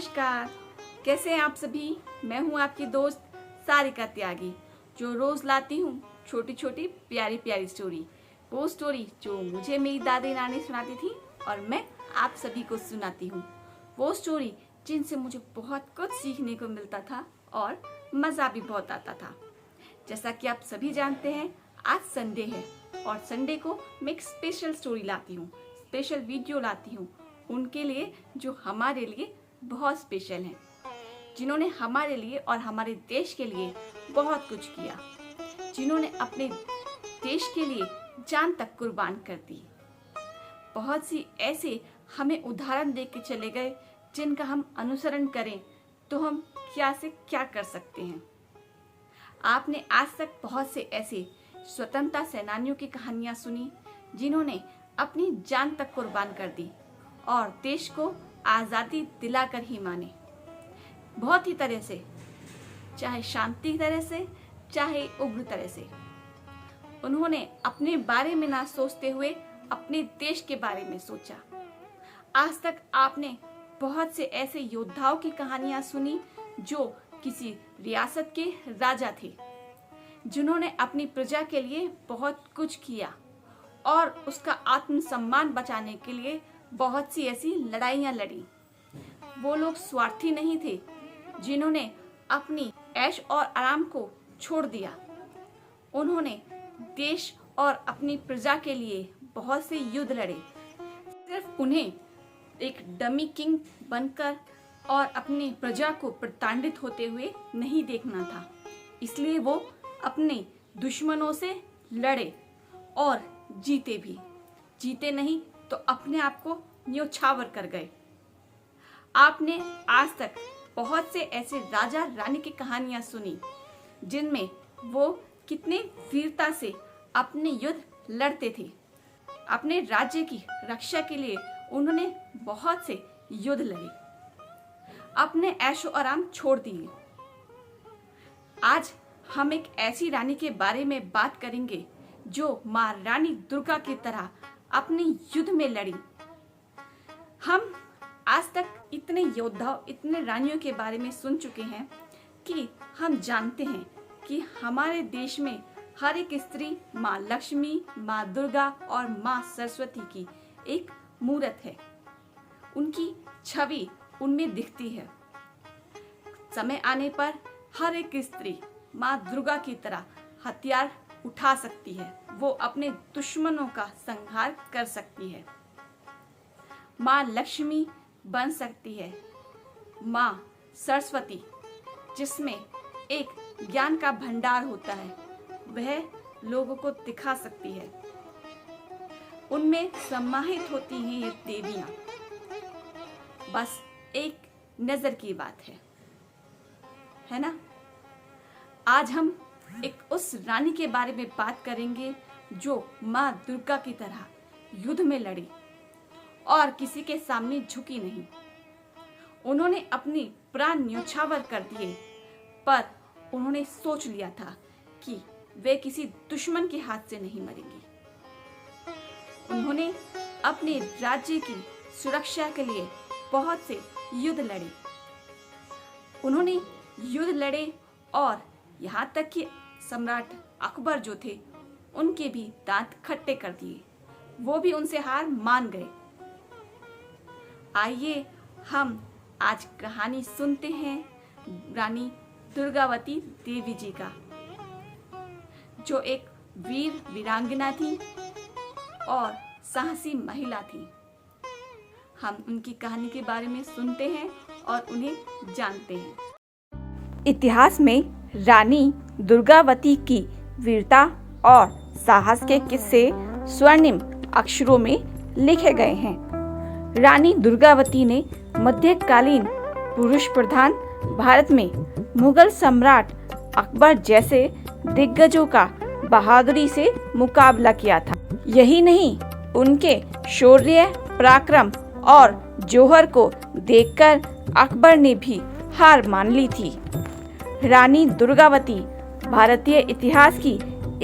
नमस्कार, कैसे हैं आप सभी। मैं हूं आपकी दोस्त सारिका त्यागी, जो रोज लाती हूं छोटी छोटी प्यारी प्यारी स्टोरी। वो स्टोरी जो मुझे मेरी दादी नानी सुनाती थी और मैं आप सभी को सुनाती हूं। वो स्टोरी जिनसे मुझे बहुत कुछ सीखने को मिलता था और मज़ा भी बहुत आता था। जैसा कि आप सभी जानते हैं, आज संडे है और संडे को मैं एक स्पेशल स्टोरी लाती हूँ, स्पेशल वीडियो लाती हूँ उनके लिए जो हमारे लिए बहुत स्पेशल हैं, जिन्होंने हमारे लिए और हमारे देश के लिए बहुत कुछ किया, जिन्होंने अपने देश के लिए जान तक कुर्बान कर दी। बहुत सी ऐसे हमें उदाहरण देख के चले गए जिनका हम अनुसरण करें तो हम क्या से क्या कर सकते हैं। आपने आज तक बहुत से ऐसे स्वतंत्रता सेनानियों की कहानियां सुनी जिन्होंने अपनी जान तक कुर्बान कर दी और देश को आज़ादी दिलाकर ही माने। बहुत ही तरह से, चाहे शांति तरह से, चाहे उग्र तरह से, उन्होंने अपने बारे में ना सोचते हुए अपने देश के बारे में सोचा। आज तक आपने बहुत से ऐसे योद्धाओं की कहानियां सुनी जो किसी रियासत के राजा थे, जिन्होंने अपनी प्रजा के लिए बहुत कुछ किया और उसका आत्मसम्मान बचाने के लिए बहुत सी ऐसी लड़ाइयाँ लड़ी। वो लोग स्वार्थी नहीं थे जिन्होंने अपनी ऐश और आराम को छोड़ दिया। उन्होंने देश और अपनी प्रजा के लिए बहुत से युद्ध लड़े। सिर्फ उन्हें एक डमी किंग बनकर और अपनी प्रजा को प्रताड़ित होते हुए नहीं देखना था, इसलिए वो अपने दुश्मनों से लड़े और जीते भी। जीते नहीं तो अपने आप को न्योछावर कर गए। आपने आज तक बहुत से ऐसे राजा रानी की कहानियां सुनी जिनमें वो कितने वीरता से अपने युद्ध लड़ते थे। अपने राज्य की रक्षा के लिए उन्होंने बहुत से युद्ध लड़े, अपने ऐशो आराम छोड़ दिए। आज हम एक ऐसी रानी के बारे में बात करेंगे जो मां रानी दुर्गा की तरह अपने युद्ध में लड़ी। हम आज तक इतने योद्धाओं, इतने रानियों के बारे में सुन चुके हैं कि हम जानते हैं कि हमारे देश में हर एक स्त्री माँ लक्ष्मी, माँ दुर्गा और माँ सरस्वती की एक मूर्त है। उनकी छवि उनमें दिखती है। समय आने पर हर एक स्त्री माँ दुर्गा की तरह हथियार उठा सकती है, वो अपने दुश्मनों का संहार कर सकती है। माँ लक्ष्मी बन सकती है, माँ सरस्वती जिसमें एक ज्ञान का भंडार होता है, वह लोगों को दिखा सकती है। उनमें समाहित होती हैं ये देवियाँ। बस एक नजर की बात है ना। आज हम एक उस रानी के बारे में बात करेंगे जो माँ दुर्गा की तरह युद्ध में लड़ी और किसी के सामने झुकी नहीं। उन्होंने अपनी प्राण न्योछावर कर दिए, पर उन्होंने सोच लिया था कि वे किसी दुश्मन के हाथ से नहीं मरेंगी। उन्होंने अपने राज्य की सुरक्षा के लिए बहुत से युद्ध लड़े। उन्होंने युद्ध लड़े और यहाँ तक कि सम्राट अकबर जो थे उनके भी दांत खट्टे कर दिए। वो भी उनसे हार मान गए। आइए हम आज कहानी सुनते हैं रानी दुर्गावती देवी जी का, जो एक वीर वीरांगना थी और साहसी महिला थी। हम उनकी कहानी के बारे में सुनते हैं और उन्हें जानते हैं। इतिहास में रानी दुर्गावती की वीरता और साहस के किस्से स्वर्णिम अक्षरों में लिखे गए हैं। रानी दुर्गावती ने मध्यकालीन पुरुष प्रधान भारत में मुगल सम्राट अकबर जैसे दिग्गजों का बहादुरी से मुकाबला किया था। यही नहीं, उनके शौर्य, पराक्रम और जौहर को देखकर अकबर ने भी हार मान ली थी। रानी दुर्गावती भारतीय इतिहास की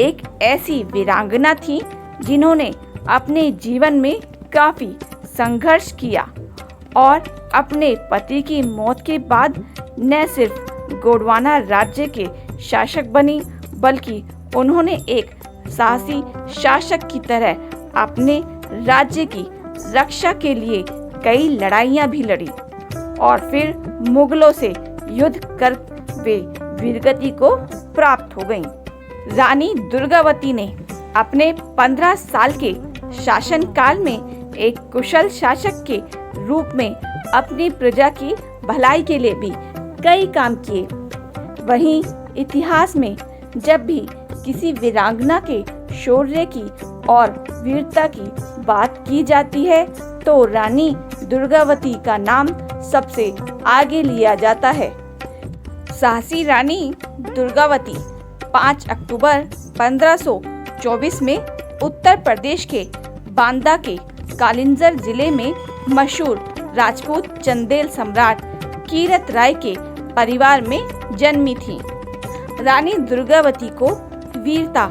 एक ऐसी वीरांगना थी जिन्होंने अपने जीवन में काफी संघर्ष किया और अपने पति की मौत के बाद न सिर्फ गोंडवाना राज्य के शासक बनी, बल्कि उन्होंने एक साहसी शासक की तरह अपने राज्य की रक्षा के लिए कई लड़ाइयां भी लड़ी और फिर मुगलों से युद्ध कर वे वीरगति को प्राप्त हो गईं। रानी दुर्गावती ने अपने 15 साल के शासनकाल में एक कुशल शासक के रूप में अपनी प्रजा की भलाई के लिए भी कई काम किए। वहीं इतिहास में जब भी किसी वीरांगना के शौर्य की और वीरता की बात की जाती है तो रानी दुर्गावती का नाम सबसे आगे लिया जाता है। साहसी रानी दुर्गावती 5 अक्टूबर 1524 में उत्तर प्रदेश के बांदा के कालिंजर जिले में मशहूर राजपूत चंदेल सम्राट कीरत राय के परिवार में जन्मी थी। रानी दुर्गावती को वीरता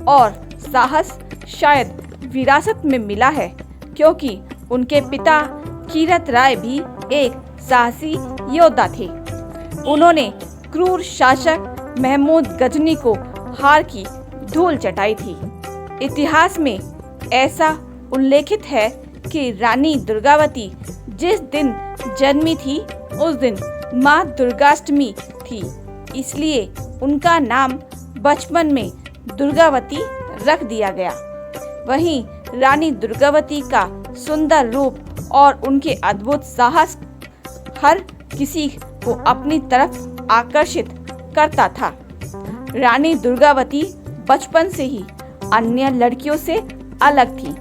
और साहस शायद विरासत में मिला है, क्योंकि उनके पिता कीरत राय भी एक साहसी योद्धा थे। उन्होंने क्रूर शासक महमूद गजनी को हार की धूल चटाई थी। इतिहास में ऐसा उल्लेखित है कि रानी दुर्गावती जिस दिन जन्मी थी उस दिन माँ दुर्गाष्टमी थी, इसलिए उनका नाम बचपन में दुर्गावती रख दिया गया। वहीं रानी दुर्गावती का सुंदर रूप और उनके अद्भुत साहस हर किसी को अपनी तरफ आकर्षित करता था। रानी दुर्गावती बचपन से ही अन्य लड़कियों से अलग थी।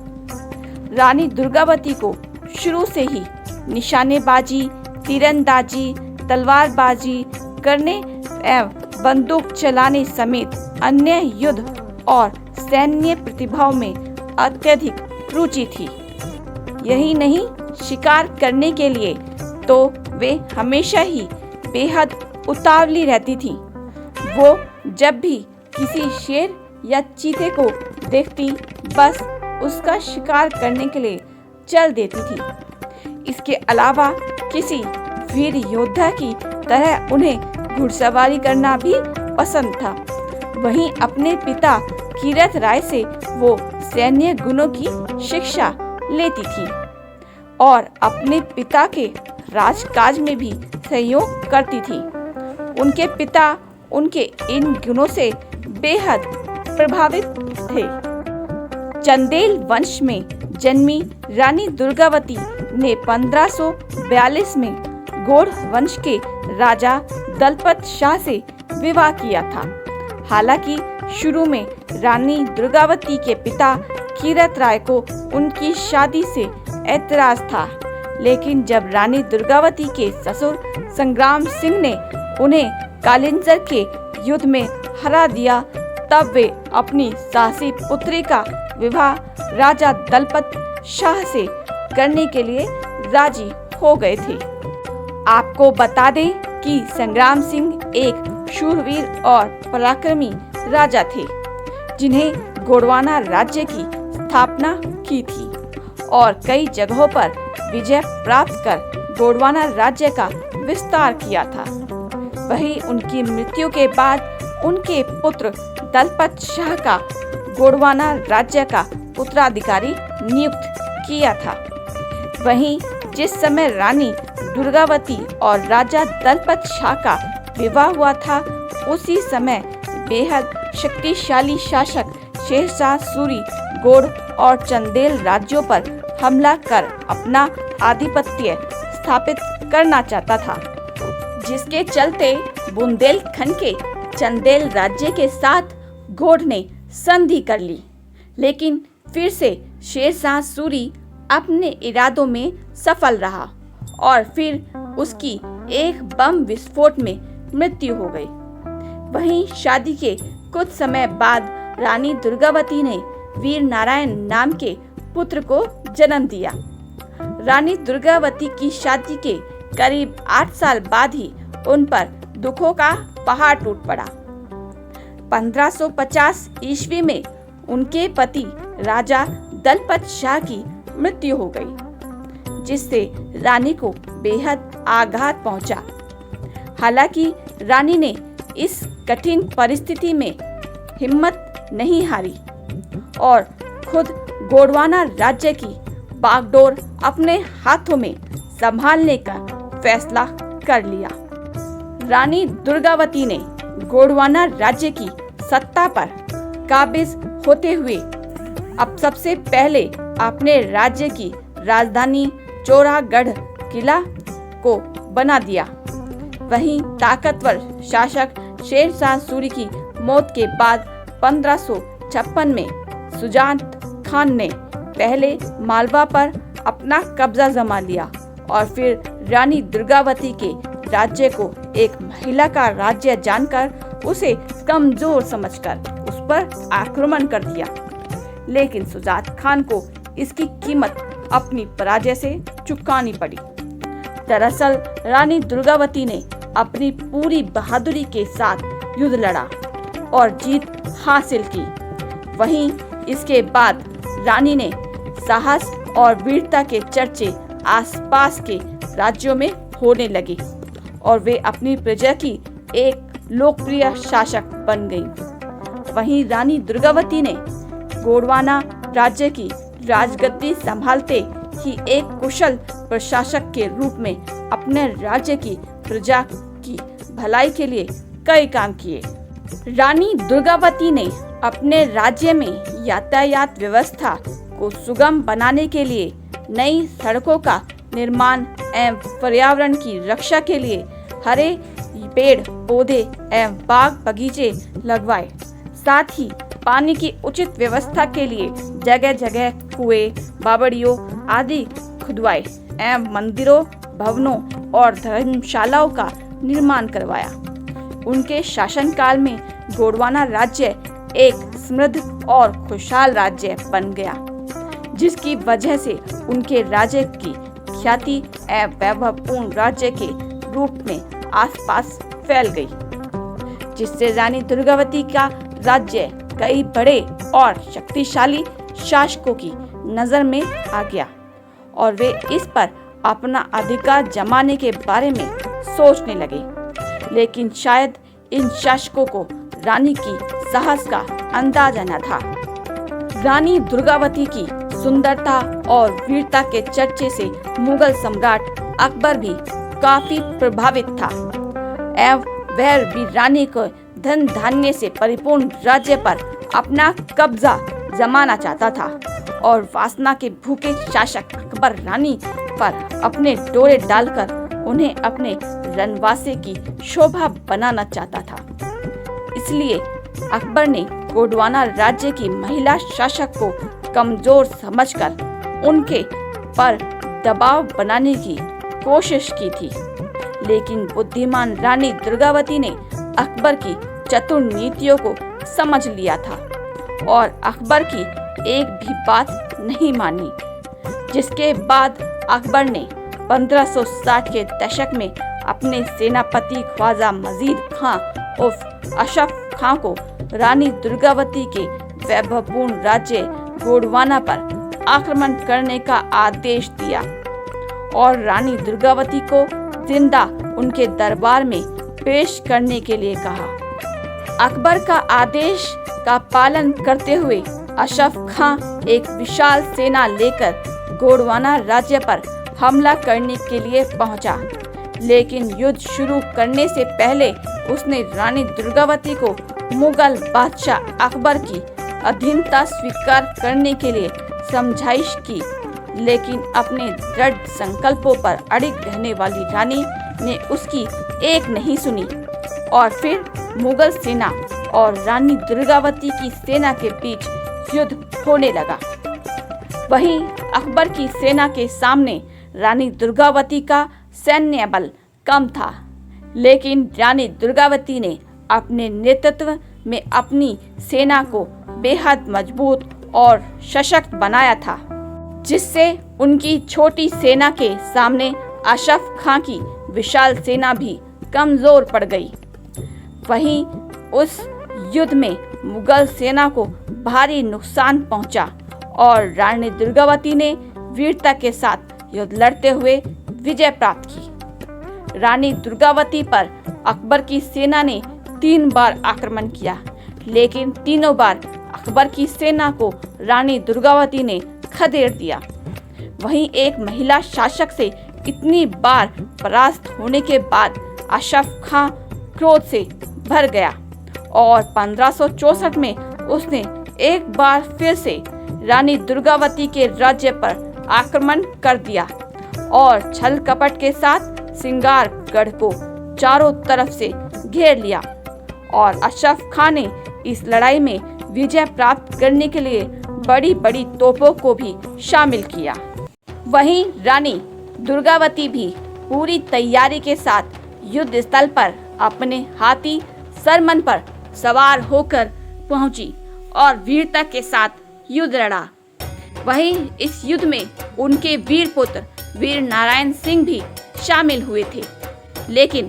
रानी दुर्गावती को शुरू से ही निशानेबाजी, तीरंदाजी, तलवारबाजी करने एवं बंदूक चलाने समेत अन्य युद्ध और सैन्य प्रतिभाओं में अत्यधिक रुचि थी। यही नहीं, शिकार करने के लिए तो वे हमेशा ही बेहद उतावली रहती थी। वो जब भी किसी शेर या चीते को देखती बस उसका शिकार करने के लिए चल देती थी। इसके अलावा किसी वीर योद्धा की तरह उन्हें घुड़सवारी करना भी पसंद था। वहीं अपने पिता कीरत राय से वो सैन्य गुणों की शिक्षा लेती थी और अपने पिता के राजकाज में भी सहयोग करती थी। उनके पिता उनके इन गुणों से बेहद प्रभावित थे। चंदेल वंश में जन्मी रानी दुर्गावती ने 1542 में गौड़ वंश के राजा दलपत शाह से विवाह किया था। हालांकि शुरू में रानी दुर्गावती के पिता कीरत राय को उनकी शादी से ऐतराज था, लेकिन जब रानी दुर्गावती के ससुर संग्राम सिंह ने उन्हें कालिंजर के युद्ध में हरा दिया, तब वे अपनी साहसी पुत्री का विवाह राजा दलपत शाह से करने के लिए राजी हो गए थे। आपको बता दें कि संग्राम सिंह एक शूरवीर और पराक्रमी राजा थे, जिन्हें गोंडवाना राज्य की स्थापना की थी और कई जगहों पर विजय प्राप्त कर गोंडवाना राज्य का विस्तार किया था। वहीं उनकी मृत्यु के बाद उनके पुत्र दलपत शाह का गोंडवाना राज्य का उत्तराधिकारी नियुक्त किया था। वहीं जिस समय रानी दुर्गावती और राजा दलपत शाह का विवाह हुआ था, उसी समय बेहद शक्तिशाली शासक शेरशाह सूरी गौड़ और चंदेल राज्यों पर हमला कर अपना आधिपत्य स्थापित करना चाहता था, जिसके चलते बुंदेलखंड के चंदेल राज्य के साथ गौड़ ने संधि कर ली। लेकिन फिर से शेरशाह सूरी अपने इरादों में सफल रहा और फिर उसकी एक बम विस्फोट में मृत्यु हो गई। वहीं शादी के कुछ समय बाद रानी दुर्गावती ने वीर नारायण नाम के पुत्र को जन्म दिया। रानी दुर्गावती की शादी के करीब 8 साल बाद ही उन पर दुखों का पहाड़ टूट पड़ा। 1550 ईस्वी में उनके पति राजा दलपत शाह की मृत्यु हो गई, जिससे रानी को बेहद आघात पहुंचा। हालांकि रानी ने इस कठिन परिस्थिति में हिम्मत नहीं हारी और खुद गोंडवाना राज्य की बागडोर अपने हाथों में संभालने का फैसला कर लिया। रानी दुर्गावती ने गोंडवाना राज्य की सत्ता पर काबिज होते हुए अब सबसे पहले अपने राज्य की राजधानी चौरागढ़ किला को बना दिया। वहीं ताकतवर शासक शेरशाह सूरी की मौत के बाद 1556 में शुजात खान ने पहले मालवा पर अपना कब्जा जमा लिया और फिर रानी दुर्गावती के राज्य को एक महिला का राज्य जानकर उसे कमजोर समझकर उस पर आक्रमण कर दिया। लेकिन शुजात खान को इसकी कीमत अपनी पराजय से चुकानी पड़ी। दरअसल रानी दुर्गावती ने अपनी पूरी बहादुरी के साथ युद्ध लड़ा और जीत हासिल की। वहीं इसके बाद रानी ने साहस और वीरता के चर्चे आसपास के राज्यों में होने लगे और वे अपनी प्रजा की एक लोकप्रिय शासक बन गई। वहीं रानी दुर्गावती ने गोंडवाना राज्य की राजगद्दी संभालते ही एक कुशल प्रशासक के रूप में अपने राज्य की प्रजा की भलाई के लिए कई काम किए। रानी दुर्गावती ने अपने राज्य में यातायात व्यवस्था को सुगम बनाने के लिए नई सड़कों का निर्माण एवं पर्यावरण की रक्षा के लिए हरे पेड़ पौधे एवं बाग बगीचे लगवाए। साथ ही पानी की उचित व्यवस्था के लिए जगह जगह कुएं, बावड़ियों आदि खुदवाए एवं मंदिरों, भवनों और धर्मशालाओं का निर्माण करवाया। उनके शासनकाल में गोंडवाना राज्य एक समृद्ध और खुशहाल राज्य बन गया, जिसकी वजह से उनके राज्य की ख्याति एवं वैभवपूर्ण राज्य के रूप में आसपास फैल गई, जिससे रानी दुर्गावती का राज्य कई बड़े और शक्तिशाली शासकों की नजर में आ गया और वे इस पर अपना अधिकार जमाने के बारे में सोचने लगे। लेकिन शायद इन शासकों को रानी की साहस का अंदाजा न था। रानी दुर्गावती की सुंदरता और वीरता के चर्चे से मुगल सम्राट अकबर भी काफी प्रभावित था एवं वह भी रानी को धन धान्य से परिपूर्ण राज्य पर अपना कब्जा जमाना चाहता था और वासना के भूखे शासक अकबर रानी पर अपने डोरे डालकर उन्हें अपने रनवासे की शोभा बनाना चाहता था। इसलिए अकबर ने गोंडवाना राज्य की महिला शासक को कमजोर समझकर उनके पर दबाव बनाने की कोशिश की थी। लेकिन बुद्धिमान रानी दुर्गावती ने अकबर की चतुर नीतियों को समझ लिया था और अकबर की एक भी बात नहीं मानी, जिसके बाद अकबर ने 1560 के दशक में अपने सेनापति ख्वाजा मजीद खां उर्फ अशरफ खां को रानी दुर्गावती के वैभवपूर्ण राज्य गोंडवाना पर आक्रमण करने का आदेश दिया और रानी दुर्गावती को जिंदा उनके दरबार में पेश करने के लिए कहा। अकबर का आदेश का पालन करते हुए अशरफ खां एक विशाल सेना लेकर गोंडवाना राज्य पर हमला करने के लिए पहुंचा। लेकिन युद्ध शुरू करने से पहले उसने रानी दुर्गावती को मुगल बादशाह अकबर की अधीनता स्वीकार करने के लिए समझाइश की। लेकिन अपने दृढ़ संकल्पों पर अड़िग रहने वाली रानी ने उसकी एक नहीं सुनी और फिर मुगल सेना और रानी दुर्गावती की सेना के बीच युद्ध होने लगा। वहीं अकबर की सेना के सामने रानी दुर्गावती का सैन्य बल कम था, लेकिन रानी दुर्गावती ने अपने नेतृत्व में अपनी सेना को बेहद मजबूत और सशक्त बनाया था, जिससे उनकी छोटी सेना के सामने अशरफ खां की विशाल सेना भी कमजोर पड़ गई। वहीं उस युद्ध में मुगल सेना को भारी नुकसान पहुंचा और रानी दुर्गावती ने वीरता के साथ युद्ध लड़ते हुए विजय प्राप्त की। रानी दुर्गावती पर अकबर की सेना ने 3 बार आक्रमण किया, लेकिन तीनों बार अकबर की सेना को रानी दुर्गावती ने खदेड़ दिया। वहीं एक महिला शासक से इतनी बार परास्त होने के बाद अशरफ खां क्रोध से भर गया और 1564 में उसने एक बार फिर से रानी दुर्गावती के राज्य पर आक्रमण कर दिया और छल कपट के साथ सिंगारगढ़ को चारों तरफ से घेर लिया और अशरफ खां ने इस लड़ाई में विजय प्राप्त करने के लिए बड़ी बड़ी तोपों को भी शामिल किया। वहीं रानी दुर्गावती भी पूरी तैयारी के साथ युद्ध स्थल पर अपने हाथी सरमन पर सवार होकर पहुंची और वीरता के साथ युद्ध लड़ा। वहीं इस युद्ध में उनके वीर पुत्र वीर नारायण सिंह भी शामिल हुए थे, लेकिन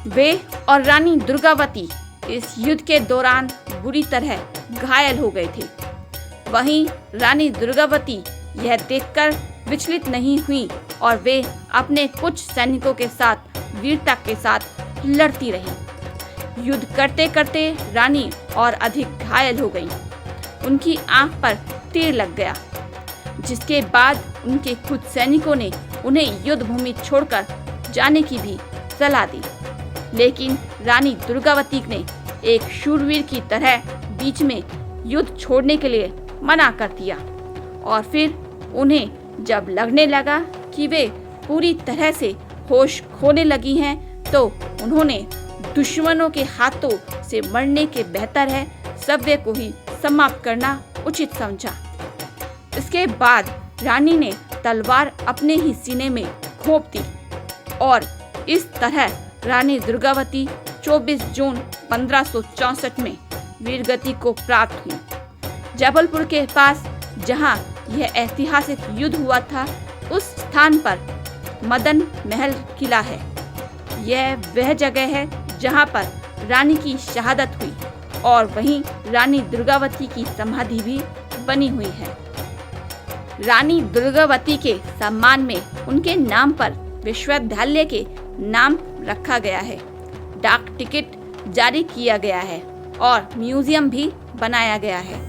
वे और रानी दुर्गावती इस युद्ध के दौरान बुरी तरह घायल हो गए थे। वहीं रानी दुर्गावती यह देखकर विचलित नहीं हुई और वे अपने कुछ सैनिकों के साथ वीरता के साथ लड़ती रही। युद्ध करते करते रानी और अधिक घायल हो गई। उनकी आंख पर तीर लग गया, जिसके बाद उनके कुछ सैनिकों ने उन्हें युद्ध भूमि छोड़कर जाने की भी सलाह दी, लेकिन रानी दुर्गावती ने एक शूरवीर की तरह बीच में युद्ध छोड़ने के लिए मना कर दिया और फिर उन्हें जब लगने लगा कि वे पूरी तरह से होश खोने लगी हैं, तो उन्होंने दुश्मनों के हाथों से मरने के बेहतर है सभ्य को ही समाप्त करना उचित समझा। इसके बाद रानी ने तलवार अपने ही सीने में घोंप दी और इस तरह रानी दुर्गावती 24 जून 1564 में वीरगति को प्राप्त हुई। जबलपुर के पास जहां यह ऐतिहासिक युद्ध हुआ था, उस स्थान पर मदन महल किला है। यह वह जगह है जहां पर रानी की शहादत हुई और वहीं रानी दुर्गावती की समाधि भी बनी हुई है। रानी दुर्गावती के सम्मान में उनके नाम पर विश्वविद्यालय के नाम रखा गया है, डाक टिकट जारी किया गया है और म्यूजियम भी बनाया गया है।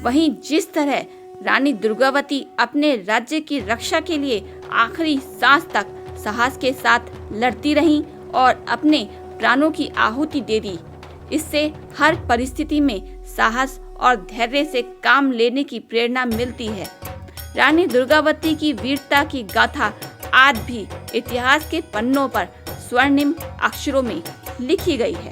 वहीं जिस तरह रानी दुर्गावती अपने राज्य की रक्षा के लिए आखिरी सांस तक साहस के साथ लड़ती रहीं और अपने प्राणों की आहुति दे दी, इससे हर परिस्थिति में साहस और धैर्य से काम लेने की प्रेरणा मिलती है। रानी दुर्गावती की वीरता की गाथा आज भी इतिहास के पन्नों पर स्वर्णिम अक्षरों में लिखी गई है।